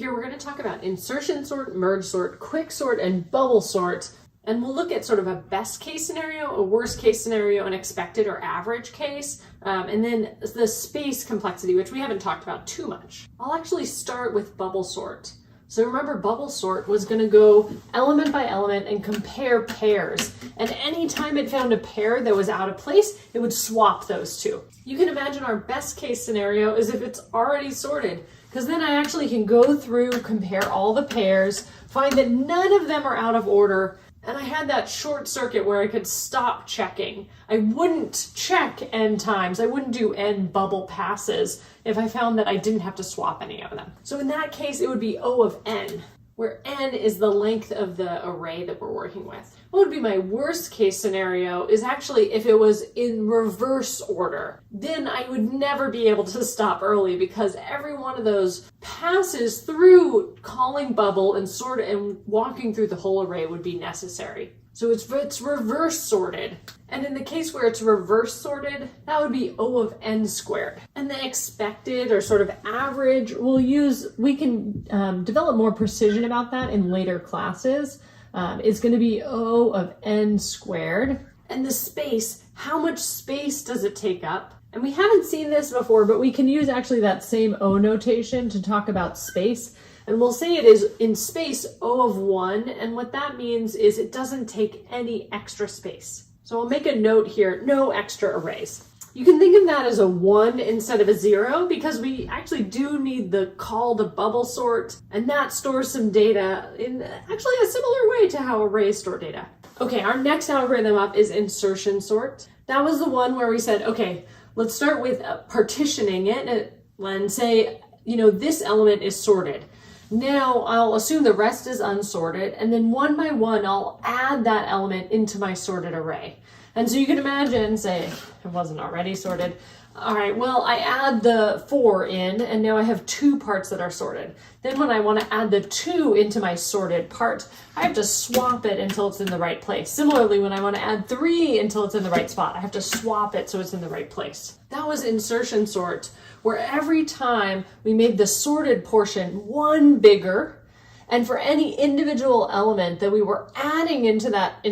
Here we're going to talk about insertion sort, merge sort, quick sort, and bubble sort. And we'll look at sort of a best case scenario, a worst case scenario, an expected or average case, and then the space complexity, which we haven't talked about too much. I'll actually start with bubble sort. So remember, bubble sort was going to go element by element and compare pairs. And anytime it found a pair that was out of place, it would swap those two. You can imagine our best case scenario is if it's already sorted, because then I actually can go through, compare all the pairs, find that none of them are out of order, and I had that short circuit where I could stop checking. I wouldn't check n times. I wouldn't do n bubble passes if I found that I didn't have to swap any of them. So in that case, it would be O of n, where n is the length of the array that we're working with. What would be my worst case scenario is actually if it was in reverse order. Then I would never be able to stop early because every one of those passes through calling bubble and sort and walking through the whole array would be necessary. So it's reverse sorted. And in the case where it's reverse sorted, that would be O of n squared. And the expected or sort of average, we can develop more precision about that in later classes. It's going to be O of n squared. And the space, how much space does it take up? And we haven't seen this before, but we can use actually that same O notation to talk about space. And we'll say it is in space O of 1, and what that means is it doesn't take any extra space. So I'll make a note here, no extra arrays. You can think of that as a 1 instead of a 0 because we actually do need the call to bubble sort, and that stores some data in actually a similar way to how arrays store data. Okay, our next algorithm up is insertion sort. That was the one where we said, okay, let's start with partitioning it and say, this element is sorted. Now I'll assume the rest is unsorted, and then one by one I'll add that element into my sorted array. And so you can imagine, say, it wasn't already sorted. All right, well, I add the 4 in, and now I have 2 parts that are sorted. Then when I want to add the 2 into my sorted part, I have to swap it until it's in the right place. Similarly, when I want to add 3 until it's in the right spot, I have to swap it so it's in the right place. That was insertion sort, where every time we made the sorted portion 1 bigger, and for any individual element that we were adding into that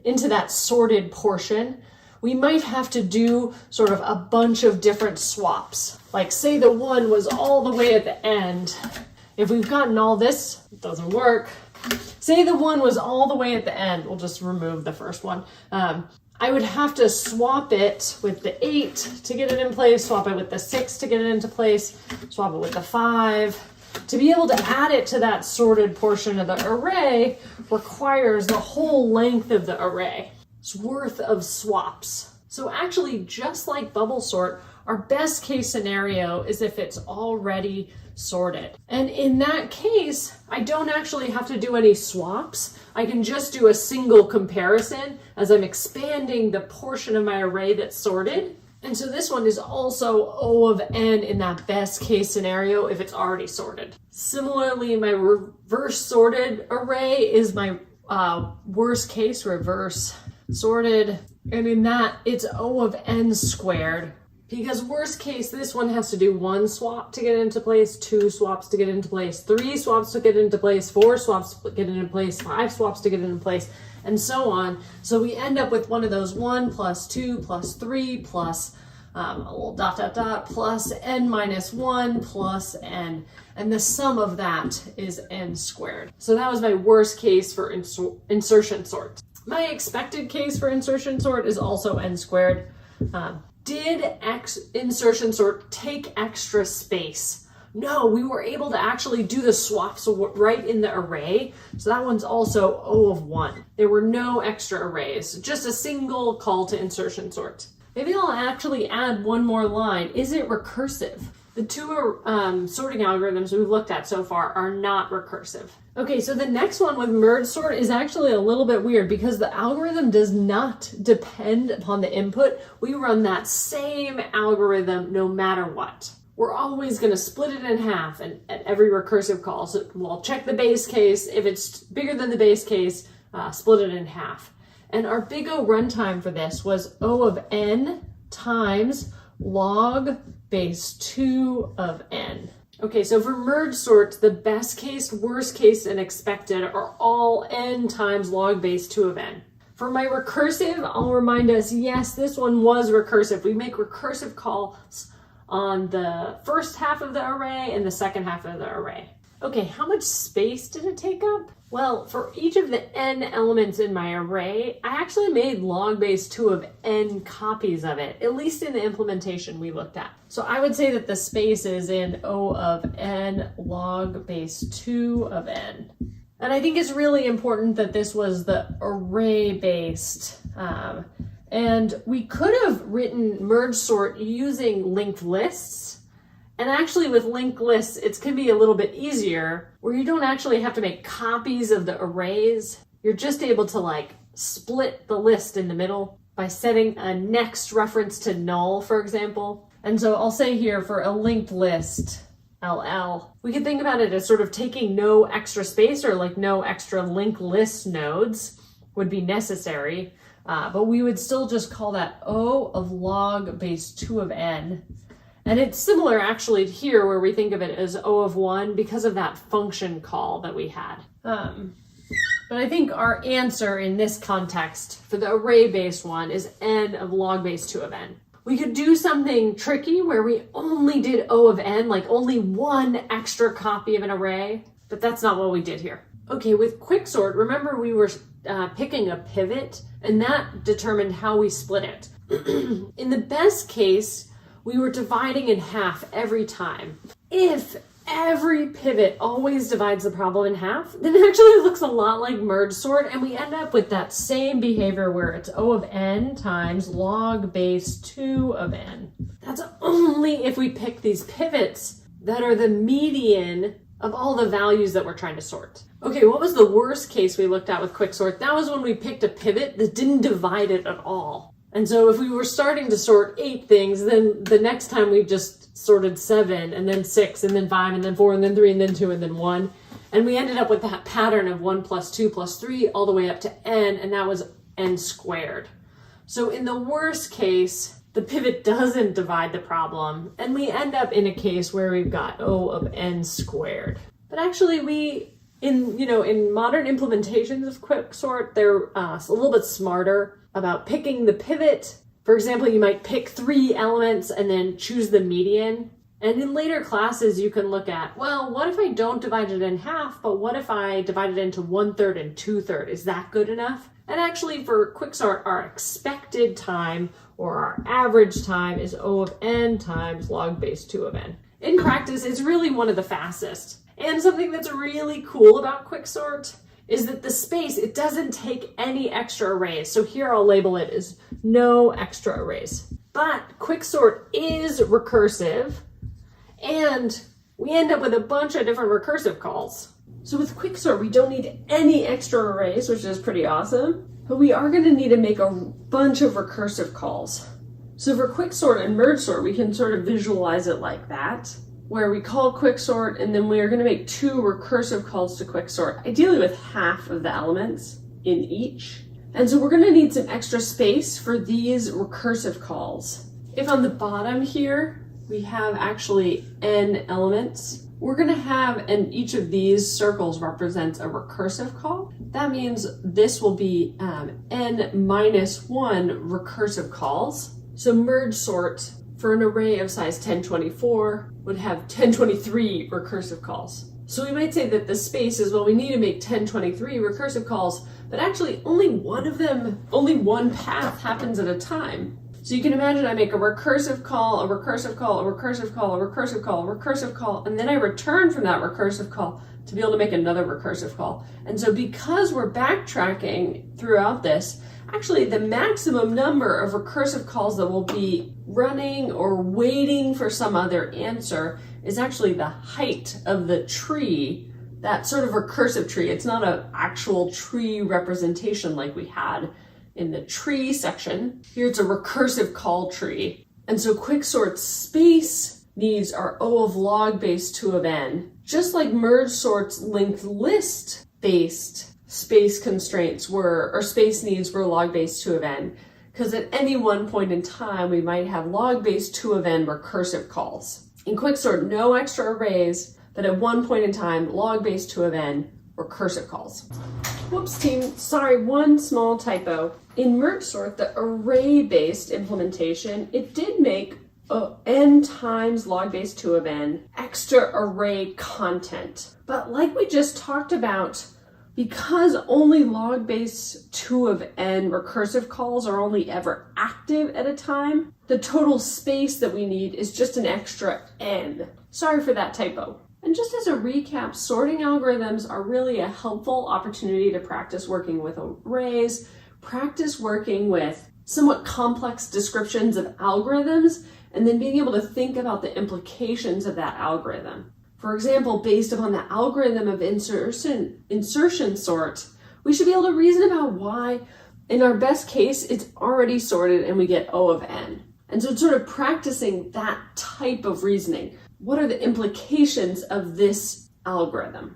into that sorted portion, we might have to do sort of a bunch of different swaps. Like say the 1 was all the way at the end. If we've gotten all this, it doesn't work. Say the 1 was all the way at the end. We'll just remove the first one. I would have to swap it with the 8 to get it in place, swap it with the 6 to get it into place, swap it with the 5. To be able to add it to that sorted portion of the array requires the whole length of the array. It's worth of swaps. So actually, just like bubble sort, our best case scenario is if it's already sorted. And in that case, I don't actually have to do any swaps. I can just do a single comparison as I'm expanding the portion of my array that's sorted. And so this one is also O of n in that best case scenario if it's already sorted. Similarly, my reverse sorted array is my worst case reverse sorted. And in that, it's O of n squared. Because worst case, this one has to do 1 swap to get into place, 2 swaps to get into place, 3 swaps to get into place, 4 swaps to get into place, 5 swaps to get into place, and so on. So we end up with one of those 1 plus 2 plus 3 plus a little ... plus n minus 1 plus n. And the sum of that is n squared. So that was my worst case for insertion sort. My expected case for insertion sort is also n squared. Did insertion sort take extra space? No, we were able to actually do the swaps right in the array. So that one's also O of 1. There were no extra arrays, just a single call to insertion sort. Maybe I'll actually add one more line. Is it recursive? The 2 sorting algorithms we've looked at so far are not recursive. Okay, so the next one with merge sort is actually a little bit weird because the algorithm does not depend upon the input. We run that same algorithm no matter what. We're always going to split it in half at every recursive call. So we'll check the base case. If it's bigger than the base case, split it in half. And our big O runtime for this was O of n times log base 2 of n. Okay, so for merge sort, the best case, worst case, and expected are all n times log base 2 of n. For my recursive, I'll remind us, yes, this one was recursive. We make recursive calls on the first half of the array and the second half of the array. Okay, how much space did it take up? Well, for each of the n elements in my array, I actually made log base 2 of n copies of it, at least in the implementation we looked at. So I would say that the space is in O of n log base 2 of n. And I think it's really important that this was the array-based. And we could have written merge sort using linked lists. And actually with linked lists, it can be a little bit easier where you don't actually have to make copies of the arrays. You're just able to like split the list in the middle by setting a next reference to null, for example. And so I'll say here for a linked list, LL, we can think about it as sort of taking no extra space or like no extra linked list nodes would be necessary. But we would still just call that O of log base 2 of n. And it's similar actually to here where we think of it as O of 1 because of that function call that we had. But I think our answer in this context for the array-based one is n of log base 2 of n. We could do something tricky where we only did O of n, like only one extra copy of an array, but that's not what we did here. Okay, with quicksort, remember we were picking a pivot and that determined how we split it. In the best case, we were dividing in half every time. If every pivot always divides the problem in half, then it actually looks a lot like merge sort, and we end up with that same behavior where it's O of n times log base 2 of n. That's only if we pick these pivots that are the median of all the values that we're trying to sort. Okay, what was the worst case we looked at with quicksort? That was when we picked a pivot that didn't divide it at all. And so if we were starting to sort 8 things, then the next time we just sorted 7, and then 6, and then 5, and then 4, and then 3, and then 2, and then 1. And we ended up with that pattern of 1 plus 2 plus 3 all the way up to n, and that was n squared. So in the worst case, the pivot doesn't divide the problem, and we end up in a case where we've got O of n squared. But actually in modern implementations of quicksort, they're a little bit smarter about picking the pivot. For example, you might pick 3 elements and then choose the median. And in later classes, you can look at, well, what if I don't divide it in half, but what if I divide it into 1/3 and 2/3? Is that good enough? And actually for quicksort, our expected time or our average time is O of n times log base 2 of n. In practice, it's really one of the fastest. And something that's really cool about quicksort is that the space, it doesn't take any extra arrays. So here I'll label it as no extra arrays. But quicksort is recursive, and we end up with a bunch of different recursive calls. So with quicksort, we don't need any extra arrays, which is pretty awesome, but we are going to need to make a bunch of recursive calls. So for quicksort and merge sort, we can sort of visualize it like that, where we call quicksort and then we are going to make 2 recursive calls to quicksort, ideally with half of the elements in each. And so we're going to need some extra space for these recursive calls. If on the bottom here we have actually n elements, we're going to have, and each of these circles represents a recursive call. That means this will be n minus 1 recursive calls. So merge sort for an array of size 1024 would have 1023 recursive calls. So we might say that the space is, well, we need to make 1023 recursive calls, but actually only one path happens at a time. So you can imagine I make a recursive call, a recursive call, a recursive call, a recursive call, a recursive call, and then I return from that recursive call to be able to make another recursive call. And so because we're backtracking throughout this, actually the maximum number of recursive calls that will be running or waiting for some other answer is actually the height of the tree, that sort of recursive tree. It's not an actual tree representation like we had in the tree section. Here it's a recursive call tree. And so quicksort's space needs are O of log base 2 of n. Just like merge sort's linked list based space constraints were, or space needs were log base 2 of n. Because at any one point in time, we might have log base 2 of n recursive calls. In quicksort, no extra arrays, but at one point in time, log base 2 of n recursive calls. Whoops team, sorry, one small typo. In merge sort, the array-based implementation, it did make n times log base 2 of n extra array content. But like we just talked about, because only log base 2 of n recursive calls are only ever active at a time, the total space that we need is just an extra n. Sorry for that typo. And just as a recap, sorting algorithms are really a helpful opportunity to practice working with arrays, practice working with somewhat complex descriptions of algorithms, and then being able to think about the implications of that algorithm. For example, based upon the algorithm of insertion sort, we should be able to reason about why, in our best case, it's already sorted and we get O of n. And so it's sort of practicing that type of reasoning. What are the implications of this algorithm?